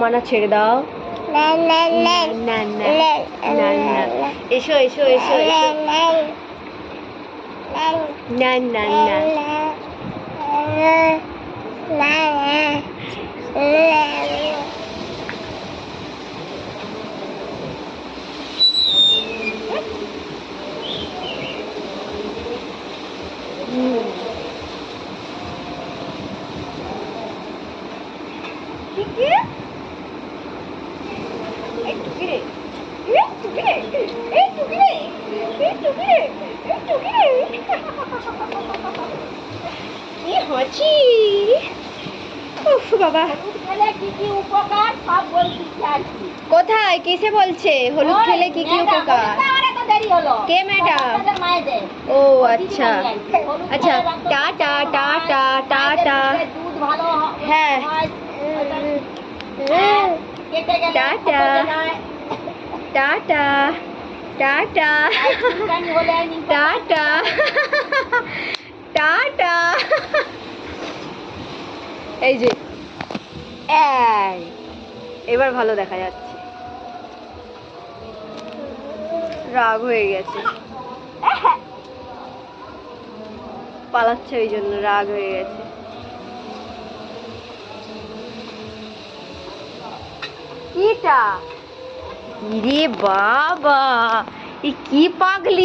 মানা ছেড়ে দাও। এসো এসো এসো এসো। না না না কোথায় কিসে বলছে হলুদ খেলে কি কি উপকার? কে ম্যাডাম? ও আচ্ছা আচ্ছা, টাটা টাটা টাটা। হ্যাঁ tata tata tata tata tata. এই যে এবার ভালো দেখা যাচ্ছে। রাগ হয়ে গেছে, পালাচ্ছে ওই জন্য রাগ হয়ে গেছে। কিটা? ইরে বাবা, কি পাগলি।